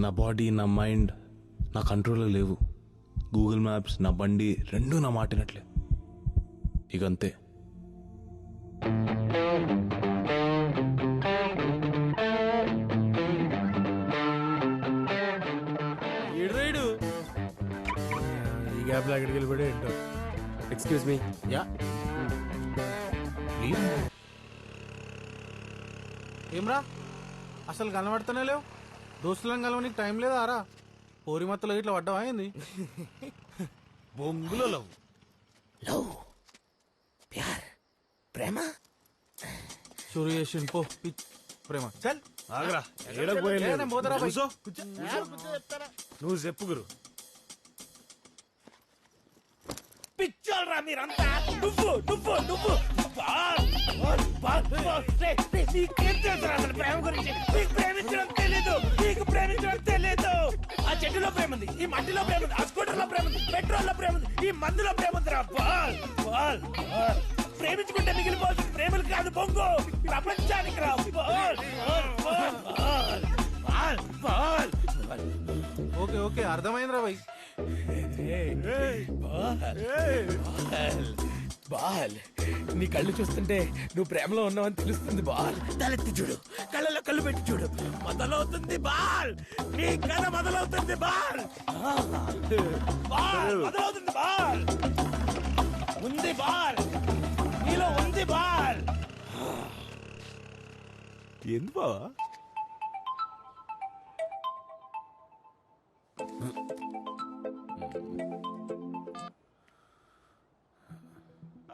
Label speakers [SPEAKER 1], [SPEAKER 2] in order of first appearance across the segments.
[SPEAKER 1] నా బాడీ, నా మైండ్ నా కంట్రోల్లో లేవు. గూగుల్ మ్యాప్స్, నా బండి రెండూ నా మాటినట్లే. ఇక అంతే.
[SPEAKER 2] ఈ గ్యాప్ లో ఎక్కడికి వెళ్ళిపోయి ఏంటో.
[SPEAKER 3] Excuse me.
[SPEAKER 2] యా ఏమ్రా, అసలు కనబడతానే లేవు. దోస్తులను కలవనికి టైం లేదా రా? పోరి మత్తలో ఇట్లా పడ్డావా ఏంది? బొంగులో లవ్
[SPEAKER 3] లవ్ ప్యార్ ప్రేమ
[SPEAKER 2] షురు చేసి పో ప్రేమ చల్
[SPEAKER 4] ఆగరా. నువ్వు చెప్పు గురు. పిచ్చోల్రా మీరంతా. నువ్వు నువ్వు నువ్వు నీకేం తెలుసురా అసలు ప్రేమ గురించి? నీకు ప్రేమించడం తెలీదు, నీకు ప్రేమించడం తెలీదు. ఆ చెట్టులో ప్రేమ ఉంది, ఈ మట్టిలో ప్రేమ ఉంది, ఆ స్కూటర్ లో ప్రేమ ఉంది, పెట్రోల్ లో ప్రేమ ఉంది, ఈ మందులో ప్రేమ ఉందిరా. Ball ball ball. ప్రేమించుకుంటే మిగిలిపోతుంది ప్రేమలు కాదు బొంగు, ప్రపంచానికి రా. Ball ball ball ball ball.
[SPEAKER 2] Okay okay అర్థమైందిరా భయ్.
[SPEAKER 3] బాల్, నీ కళ్ళు చూస్తుంటే నువ్వు ప్రేమలో ఉన్నావని తెలుస్తుంది. బాల్, తలెత్తి చూడు, కళ్ళలో కళ్ళు పెట్టి చూడు.
[SPEAKER 4] మొదలవుతుంది బాల్, నీ కథ మొదలవుతుంది బాల్. బాల్ మొదలవుతుంది బాల్. ఉంది బాల్, నీలో ఉంది బాల్.
[SPEAKER 1] ఏంది బావా?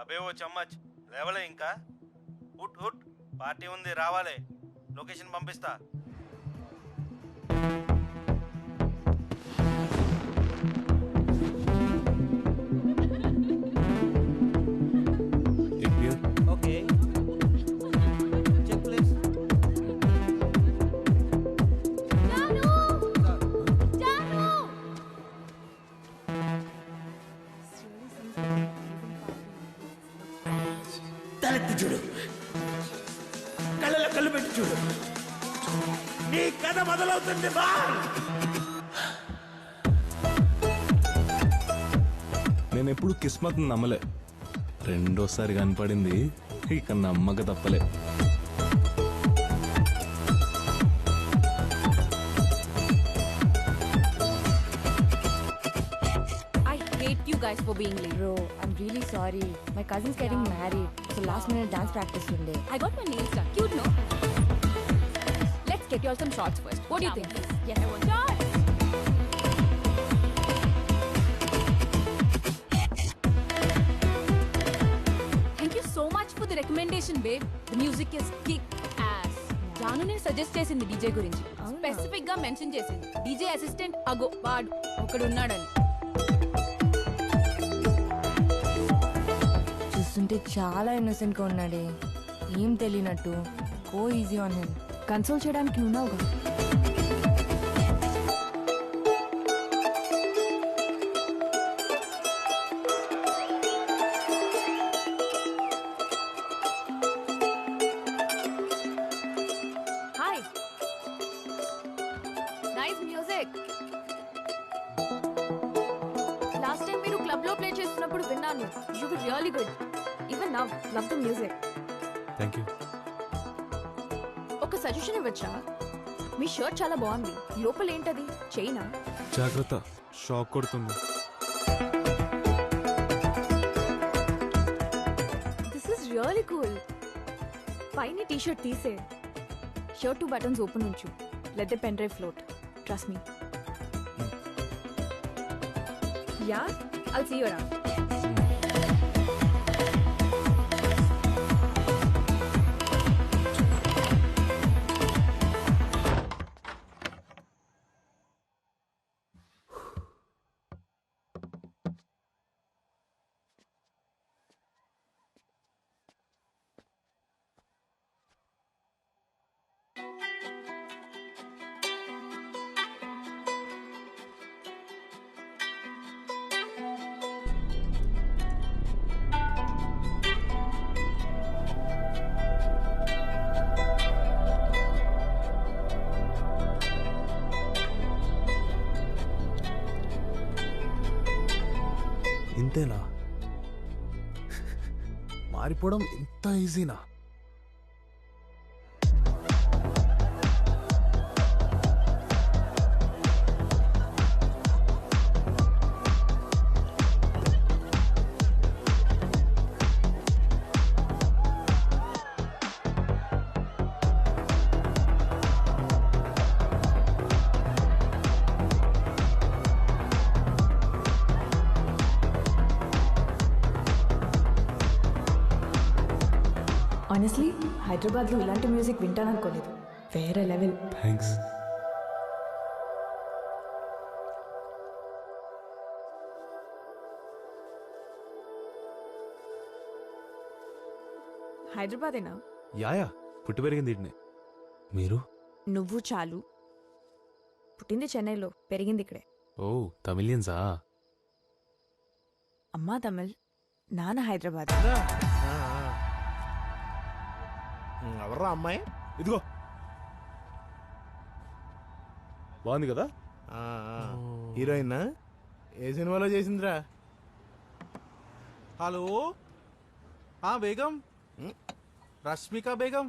[SPEAKER 5] అబే ఓ చమ్మచ్ లేవలే ఇంకా? హుట్ హుట్ పార్టీ ఉంది రావాలే. లొకేషన్ పంపిస్తా.
[SPEAKER 3] Okay
[SPEAKER 5] check please.
[SPEAKER 3] తలెత్తి చూడు, కళ్ళలో కళ్ళు పెట్టి చూడు.
[SPEAKER 4] నీ కథ మొదలవుతుంది బాల్.
[SPEAKER 1] నేను ఎప్పుడు కిస్మత్ నమ్మలే. రెండోసారి కనపడింది, ఇక నమ్మక తప్పలే.
[SPEAKER 6] I hate you guys for being late.
[SPEAKER 7] Bro, I'm really sorry. My cousin's getting married, so last minute dance practice today.
[SPEAKER 6] I got my nails done. Cute, no? Let's get you all some shots first. What do you think? Yes, I want shots. Thank you so much for the recommendation, babe. The music is kick ass. Janu నేను suggest చేసింది DJ గురించి. Specific గా mention చేసింది. DJ assistant అగో వాడు ఒకడు ఉన్నాడని.
[SPEAKER 7] చూస్తుంటే చాలా ఇన్నోసెంట్ గా ఉన్నాడే, ఏం తెలియనట్టు. Go easy on him. Console చేయడానికి నువ్వుగా.
[SPEAKER 6] Hi, nice music. Last time మీరు క్లబ్ లో ప్లే చేస్తున్నప్పుడు విన్నాను. You were really good. Even now love the music.
[SPEAKER 1] Thank you.
[SPEAKER 6] ఒక సజెషన్ ఇవ్వచ్చా? మీ షర్ట్ చాలా బాగుంది. లోపల ఏంటది? చైనా?
[SPEAKER 1] జాగ్రత్త, షాక్ కొడుతుంది.
[SPEAKER 6] This is really cool. పైన టీ షర్ట్ తీసే, షర్ట్ 2 బటన్స్ ఓపెన్ ఉంచు. Let the pen drive float. Trust me. Yeah, I'll see you around.
[SPEAKER 1] ఇంతేనా? మారిపోవడం ఇంత ఈజీనా?
[SPEAKER 7] ఆనెస్ట్లీ హైదరాబాద్లో ఇలాంటి మ్యూజిక్ వింటాననుకోలేదు. వేరే లెవెల్.
[SPEAKER 1] థ్యాంక్స్.
[SPEAKER 7] హైదరాబాదేనా?
[SPEAKER 1] యాయా, పుట్టి పెరిగింది ఇట్నే. మీరు?
[SPEAKER 7] నువ్వు చాలు. పుట్టింది చెన్నైలో, పెరిగింది ఇక్కడే.
[SPEAKER 1] ఓ, తమిళియన్సా?
[SPEAKER 7] అమ్మా తమిళ్, నాన్న హైదరాబాద్.
[SPEAKER 3] ఎవర్రా అమ్మాయి?
[SPEAKER 1] ఇదిగో, బాగుంది కదా?
[SPEAKER 3] హీరోయిన్ ఏ సినిమాలో చేసిందిరా?
[SPEAKER 2] హలో, బేగం, రష్మిక బేగం.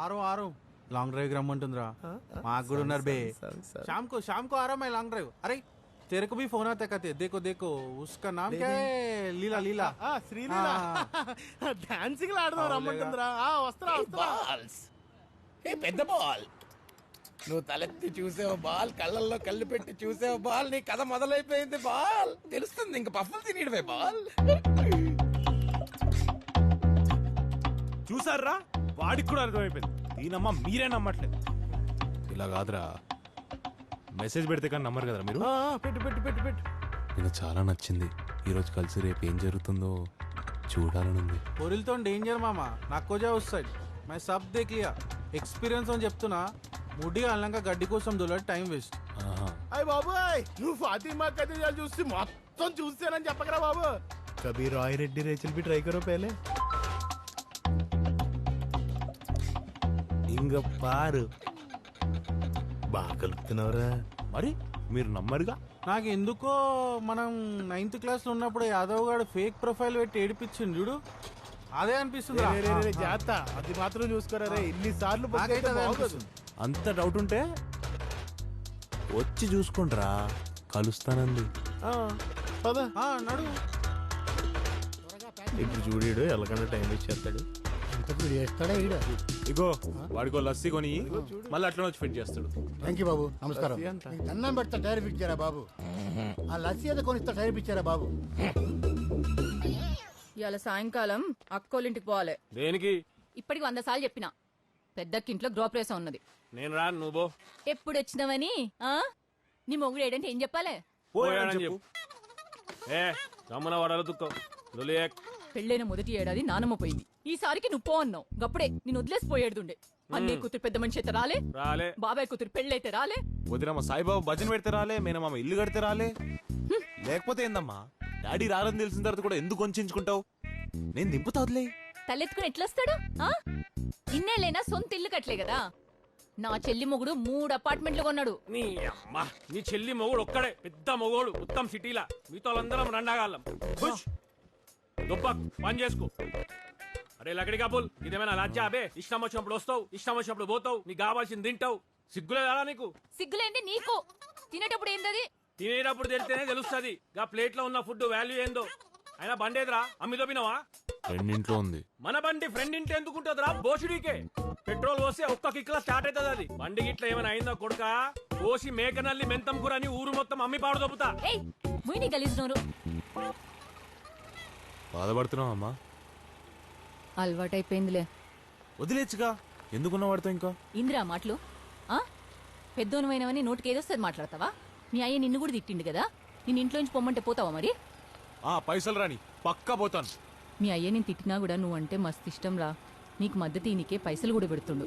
[SPEAKER 2] ఆరో లాంగ్ డ్రైవ్ రమ్మంటుందిరా. మాకు కూడా ఉన్నారు బే. शाम को आ रहा मैं लॉन्ग ड्राइव. अरे तेरे को भी फोन आता कहते देखो उसका नाम क्या है? लीला.
[SPEAKER 3] శ్రీలీల డాన్సింగ్ ఆడదాం రమ్మంటుందిరా. వస్తా బాల్స్. ఏ పెద్ద బాల్, నువ్వు తలెత్తి చూసావు బాల్, కళ్ళల్లో కళ్ళు పెట్టి చూసావు బాల్, నీ కథ మొదలైపోయింది బాల్. తెలుస్తుంది ఇంక పఫ్ఫులు తినేయడమే బాల్.
[SPEAKER 1] చూసారా, వాడికి కూడా అర్థమైపోయింది. దీనమ్మ మీరే నమ్మట్లేదు. ఇలా కాదురా, మెసేజ్ పెడితే కానీ నమ్మరు కదరా మీరు.
[SPEAKER 3] పెట్టు.
[SPEAKER 1] నాకు చాలా నచ్చింది. ఈరోజు కలిసి రేపు ఏం జరుగుతుందో చూడాలనుంది.
[SPEAKER 2] పొరిల్తో డేంజర్ మామా, నాకు జా వస్తాయి. मैं सब देख लिया. ఎక్స్పీరియన్స్ అని చెప్తున్నా. ముడి అల్లంగా గడ్డి కోసం దొలటి టైం వేస్ట్.
[SPEAKER 3] అయ్య బాబోయ్, నువ్వు ఫాతిమా కథ చూసి మొత్తం చూసానని చెప్పకరా బాబు. కబీ రాయ్ రెడ్డి రేచల్ బి ట్రై కరో పేలే. ఇంక పారు బాగా కలుపుతున్నావురా.
[SPEAKER 1] మరి మీరు నమ్మరుగా.
[SPEAKER 2] నాకు ఎందుకో మనం 9th క్లాస్ లో ఉన్నప్పుడు యాదవ్ గారు ఫేక్ ప్రొఫైల్ పెట్టి ఏడిపించింది చూడు, అదే అనిపిస్తుంది.
[SPEAKER 3] జాత అది మాత్రం చూసుకోరా రే. ఇన్ని సార్లు
[SPEAKER 2] నాకైతే అదే అనిపిస్తుంది.
[SPEAKER 1] అంత డౌట్ ఉంటే వచ్చి చూసుకుంటారా, కలుస్తానంది.
[SPEAKER 3] పదా
[SPEAKER 2] నడు.
[SPEAKER 3] ఇప్పుడు చూడీడు ఎల్లకన్నా టైం ఇచ్చేస్తాడు.
[SPEAKER 1] ఇగో వాడికో లస్సీ కొని మళ్ళీ అట్లా వచ్చి ఫిట్ చేస్తాడు.
[SPEAKER 8] థ్యాంక్ యూ బాబు, నమస్కారం. అన్నం పెడతా టైర్ ఇచ్చారా బాబు? ఆ లస్సీ ఏదో కొనిస్తా టైర్ ఇచ్చారా బాబు?
[SPEAKER 6] ఇవాళ సాయంకాలం అక్కోలింటికి పోవాలి.
[SPEAKER 4] దేనికి?
[SPEAKER 6] ఇప్పటికి 100 సార్లు చెప్పినా, పెద్దక్కింట్లో గృహప్రవేశం ఉన్నది.
[SPEAKER 4] నేను రాను, నువ్వు
[SPEAKER 6] ఎప్పుడు వచ్చినావని నీ మొగుడు ఏడంటే ఏం చెప్పాలే?
[SPEAKER 4] పోయాడని చెప్పు. ఏ రమ్మన వాడాలి తుక్కో.
[SPEAKER 6] పెళ్ళైన మొదటి ఏడాది నానమ్మ పోయింది. ఈసారికి నువ్వు పో అన్నావు. గప్పుడే నేను వదిలేసి పోయేడుండే. అన్నయ్య కూతురు పెద్ద మనిషి అయితే రాలే, బాబాయ్ కూతురు పెళ్ళైతే రాలే,
[SPEAKER 1] వదినమ్మ సాయిబాబు భజన పెడితే రాలే, మేనమ్మ ఇల్లు కడితే రాలే. లేకపోతే ఏందమ్మా, డాడీ రాలని తెలిసిన తర్వాత కూడా ఎందుకు వంచుకుంటావు? నేను దింపుతా వదిలే.
[SPEAKER 6] తలెత్తుకుని ఎట్లొస్తాడు? ఇన్నేళ్ళైనా సొంత ఇల్లు కట్టలే కదా. నా చెల్లి మొగుడు 3 అపార్ట్మెంట్లు కొన్నాడు.
[SPEAKER 4] నీ అమ్మా, నీ చెల్లి మొగుడు ఒక్కడే పెద్ద మొగోడు మొత్తం సిటీలా. మీతో అందరం రండాగాళ్ళం. గొప్ప పని చేసుకో. అరే లకడి కబుల్, ఇదేమైనా లజ్జా అబే? ఇష్టం వచ్చినప్పుడు వస్తావు, ఇష్టం వచ్చినప్పుడు పోతావు, నీకు కావాల్సింది తింటావు. సిగ్గులేదా నీకు?
[SPEAKER 6] సిగ్గులేంది నీకు. తినేటప్పుడు ఏందది?
[SPEAKER 4] తినేటప్పుడు తెలిస్తేనే తెలుస్తుంది గా ప్లేట్ లో ఉన్న ఫుడ్ వాల్యూ ఏందో. అయినా బండేదిరా, అమ్మిదో పినవా?
[SPEAKER 1] రెండింట్లో ఉంది.
[SPEAKER 4] మన బండి ఫ్రెండ్ ఇంటి ఎందుకు ఉంటుందిరా? బోషుడికే పెట్రోల్ పోస్తే ఒక్క కిక్లా స్టార్ట్ అవుతుంది. అది బండి గిట్ల ఏమైనా అయిందో కొడుక, పోసి మేకనల్లి మెంతం కూర అని ఊరు మొత్తం అమ్మి పాడు దొబ్బుతా.
[SPEAKER 6] ముయిని గలీజ్నోరు.
[SPEAKER 1] బాధపడుతున్నావు అమ్మా?
[SPEAKER 6] అలవాటైపోయిందిలే.
[SPEAKER 1] వదిలేచ్చుగా, ఎందుకున్న వాడితో ఇంకా
[SPEAKER 6] ఇందిరా మాటలు. పెద్దోనమైనవని నోటికి ఏదొస్తుంది మాట్లాడతావా? మీ అయ్య నిన్ను కూడా తిట్టిండు కదా. నేను ఇంట్లోంచి పొమ్మంటే పోతావా మరి?
[SPEAKER 1] పైసలు రాని పక్కా పోతాను.
[SPEAKER 6] మీ అయ్య నేను తిట్టినా కూడా నువ్వంటే మస్తు ఇష్టం రా. నీకు మద్దతు నీకే పైసలు కూడా పెడుతుండు.